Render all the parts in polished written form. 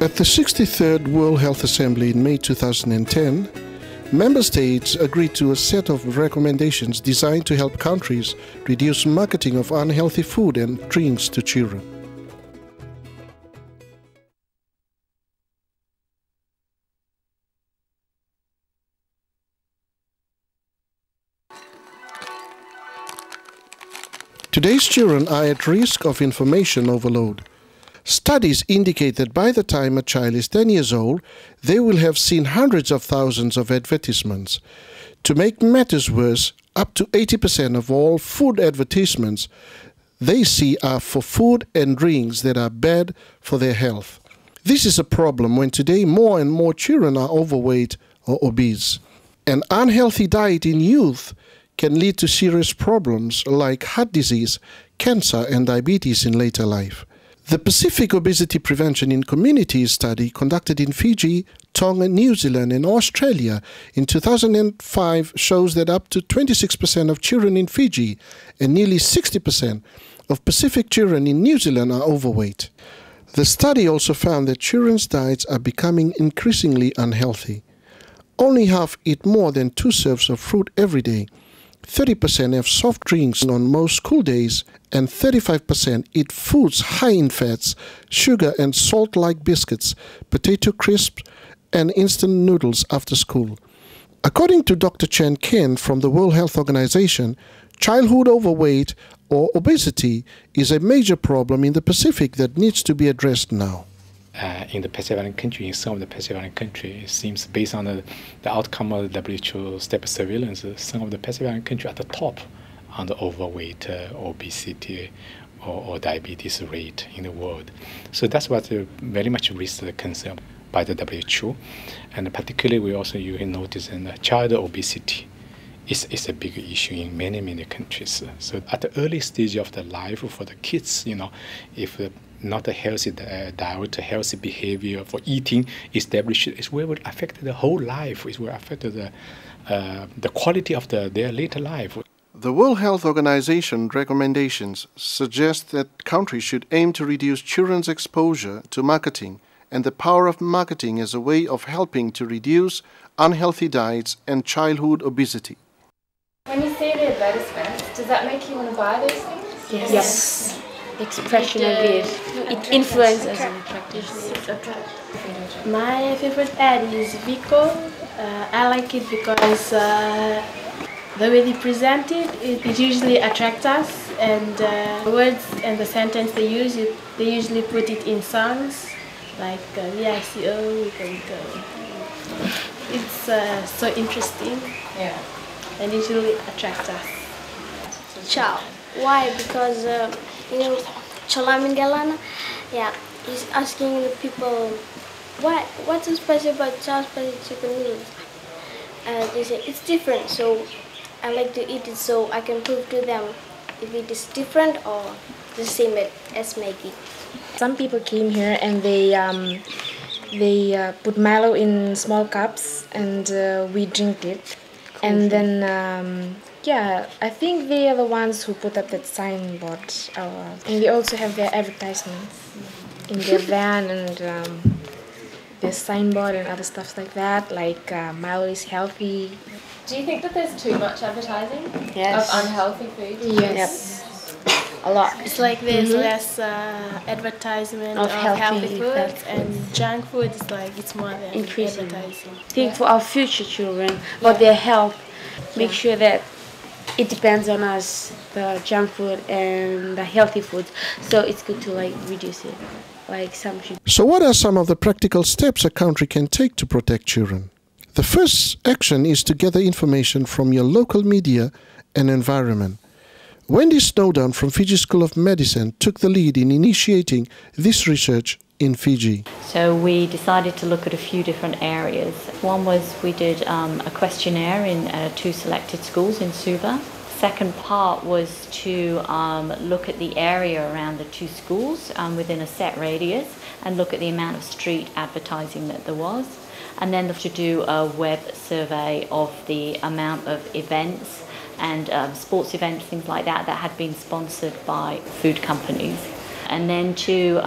At the 63rd World Health Assembly in May 2010, Member States agreed to a set of recommendations designed to help countries reduce marketing of unhealthy food and drinks to children. Today's children are at risk of information overload. Studies indicate that by the time a child is 10 years old, they will have seen hundreds of thousands of advertisements. To make matters worse, up to 80% of all food advertisements they see are for food and drinks that are bad for their health. This is a problem when today more and more children are overweight or obese. An unhealthy diet in youth can lead to serious problems like heart disease, cancer and diabetes in later life. The Pacific Obesity Prevention in Communities study conducted in Fiji, Tonga, New Zealand and Australia in 2005 shows that up to 26% of children in Fiji and nearly 60% of Pacific children in New Zealand are overweight. The study also found that children's diets are becoming increasingly unhealthy. Only half eat more than 2 serves of fruit every day. 30% have soft drinks on most school days, and 35% eat foods high in fats, sugar and salt like biscuits, potato crisps and instant noodles after school. According to Dr. Chen Ken from the World Health Organization, childhood overweight or obesity is a major problem in the Pacific that needs to be addressed now. In the Pacific Island country, in some of the Pacific Island countries, it seems based on the outcome of the WHO step surveillance, some of the Pacific Island countries are at the top on the overweight, obesity, or diabetes rate in the world. So that's what very much raises the concern by the WHO. And particularly, we also notice in child obesity is a big issue in many, many countries. So at the early stage of the life for the kids, if not a healthy diet, a healthy behavior for eating established, it will affect the whole life. It will affect the quality of their later life. The World Health Organization recommendations suggest that countries should aim to reduce children's exposure to marketing and the power of marketing as a way of helping to reduce unhealthy diets and childhood obesity. When you see the advertisements, does that make you want to buy those things? Yes. Expression of it. It influences and My favorite ad is Vico. I like it because the way they present it usually attracts us, and the words and the sentence they use, they usually put it in songs like VICO, Vico. It's so interesting, Yeah. and usually attracts us. Ciao. Why? Because Chalamin Galana, he's asking the people, what's so special about Chow's spicy chicken noodles? They say it's different, so I like to eat it so I can prove to them if it is different or the same as Maggie. Some people came here and they put Milo in small cups and we drink it. And then I think they are the ones who put up that signboard. And they also have their advertisements in their van and their signboard and other stuff like that, like Milo is healthy. Do you think that there's too much advertising Yes. of unhealthy food? Yes. A lot. It's like there's less advertisement of healthy foods, and junk food is like it's more than Increasing. advertising. I think for our future children, for their health, make sure that it depends on us, the junk food and the healthy food. So it's good to reduce it, some should. So what are some of the practical steps a country can take to protect children? The first action is to gather information from your local media and environment. Wendy Snowdown from Fiji School of Medicine took the lead in initiating this research in Fiji. So we decided to look at a few different areas. One was we did a questionnaire in 2 selected schools in Suva. Second part was to look at the area around the 2 schools within a set radius and look at the amount of street advertising that there was. And then to do a web survey of the amount of events and sports events, things like that, that had been sponsored by food companies. and then to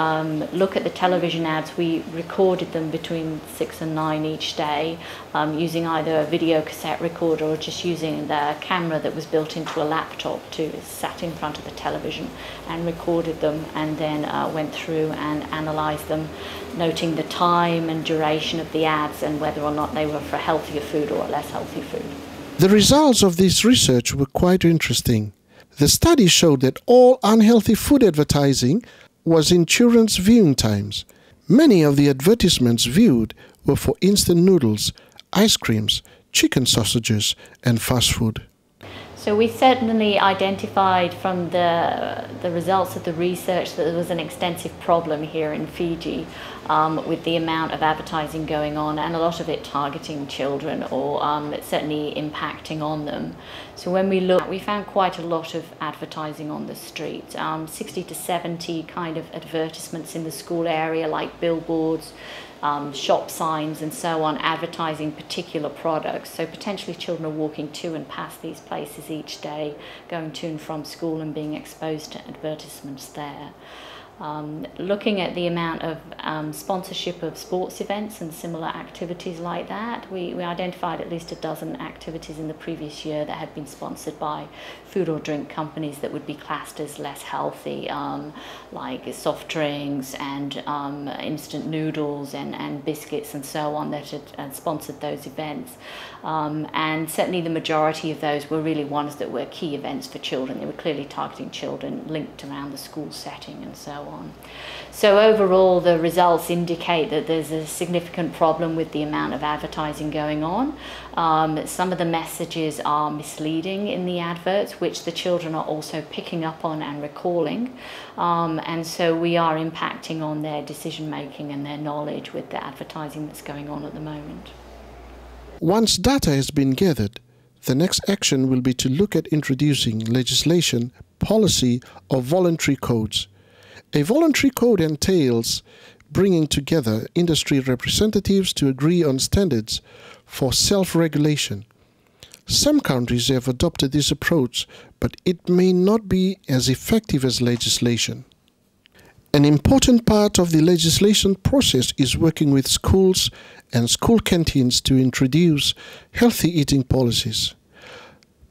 look at the television ads. We recorded them between 6 and 9 each day, using either a video cassette recorder or just using the camera that was built into a laptop to sat in front of the television and recorded them, and then went through and analysed them, noting the time and duration of the ads and whether or not they were for healthier food or less healthy food. The results of this research were quite interesting. The study showed that all unhealthy food advertising was in children's viewing times. Many of the advertisements viewed were for instant noodles, ice creams, chicken sausages, and fast food. So we certainly identified from the results of the research that there was an extensive problem here in Fiji with the amount of advertising going on, and a lot of it targeting children or certainly impacting on them. So when we looked, we found quite a lot of advertising on the street, 60 to 70 kind of advertisements in the school area, like billboards, shop signs and so on, advertising particular products. So potentially children are walking to and past these places each day, going to and from school and being exposed to advertisements there. Looking at the amount of sponsorship of sports events and similar activities like that, we identified at least a dozen activities in the previous year that had been sponsored by food or drink companies that would be classed as less healthy, like soft drinks and instant noodles and biscuits and so on, that had sponsored those events. And certainly the majority of those were really ones that were key events for children. They were clearly targeting children linked around the school setting and so on. So overall, the results indicate that there's a significant problem with the amount of advertising going on. Some of the messages are misleading in the adverts, which the children are also picking up on and recalling. And so we are impacting on their decision making and their knowledge with the advertising that's going on at the moment. Once data has been gathered, the next action will be to look at introducing legislation, policy, or voluntary codes. A voluntary code entails bringing together industry representatives to agree on standards for self-regulation. Some countries have adopted this approach, but it may not be as effective as legislation. An important part of the legislation process is working with schools and school canteens to introduce healthy eating policies.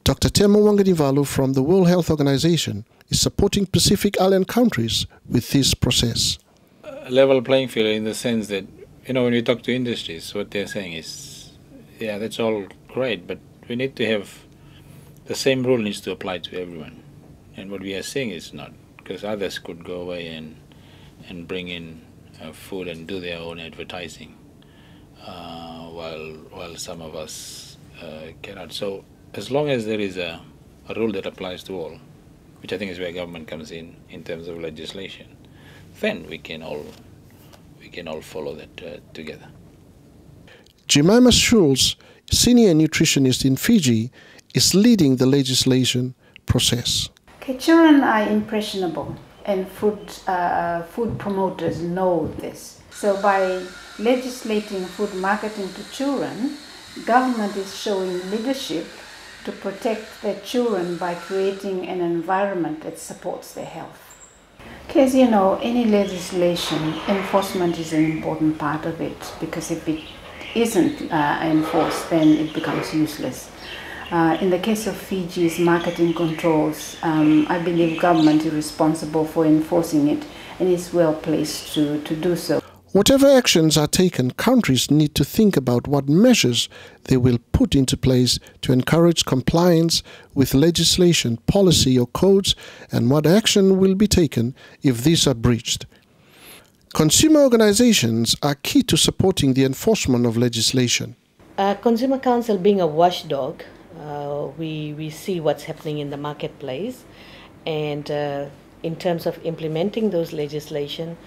Dr. Temo Wanganivalu from the World Health Organization is supporting Pacific Island countries with this process. Level playing field in the sense that, when we talk to industries, what they're saying is, yeah, that's all great, but we need to have the same rule needs to apply to everyone. And what we are saying is not, because others could go away and bring in food and do their own advertising, while some of us cannot. So as long as there is a rule that applies to all, which I think is where government comes in terms of legislation, then we can all follow that together. Jemima Schulz, senior nutritionist in Fiji, is leading the legislation process. Okay, children are impressionable, and food promoters know this. So by legislating food marketing to children, government is showing leadership to protect their children by creating an environment that supports their health. Okay, as you know, any legislation, enforcement is an important part of it, because if it isn't enforced, then it becomes useless. In the case of Fiji's marketing controls, I believe government is responsible for enforcing it and is well placed to do so. Whatever actions are taken, countries need to think about what measures they will put into place to encourage compliance with legislation, policy or codes, and what action will be taken if these are breached. Consumer organizations are key to supporting the enforcement of legislation. Consumer Council being a watchdog, we see what's happening in the marketplace, and in terms of implementing those legislation,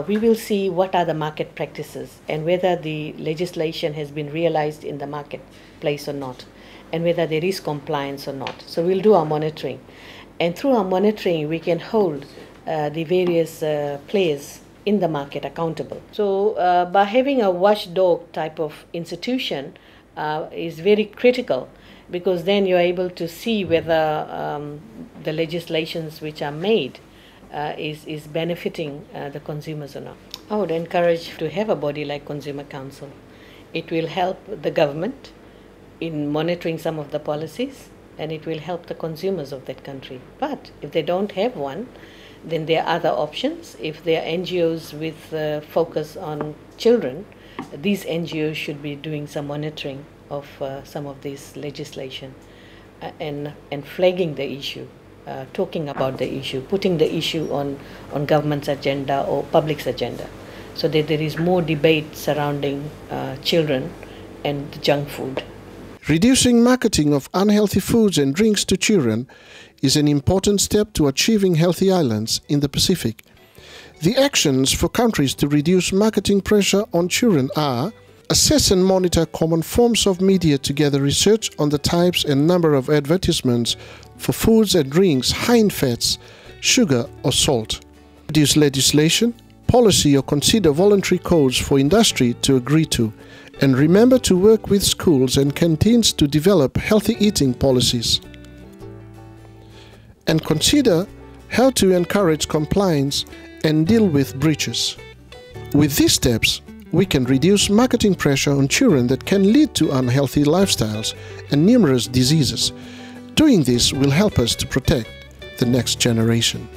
we will see what are the market practices and whether the legislation has been realized in the marketplace or not, and whether there is compliance or not. So we'll do our monitoring, and through our monitoring we can hold the various players in the market accountable. So by having a watchdog type of institution is very critical, because then you're able to see whether the legislations which are made is benefiting the consumers or not. I would encourage to have a body like Consumer Council. It will help the government in monitoring some of the policies, and it will help the consumers of that country. But if they don't have one, then there are other options. If there are NGOs with focus on children, these NGOs should be doing some monitoring of some of this legislation and flagging the issue, talking about the issue, putting the issue on government's agenda or public's agenda, so that there is more debate surrounding children and junk food. Reducing marketing of unhealthy foods and drinks to children is an important step to achieving healthy islands in the Pacific. The actions for countries to reduce marketing pressure on children are: assess and monitor common forms of media to gather research on the types and number of advertisements for foods and drinks high in fats, sugar or salt. Produce legislation, policy or consider voluntary codes for industry to agree to. And remember to work with schools and canteens to develop healthy eating policies. And consider how to encourage compliance and deal with breaches. With these steps, we can reduce marketing pressure on children that can lead to unhealthy lifestyles and numerous diseases. Doing this will help us to protect the next generation.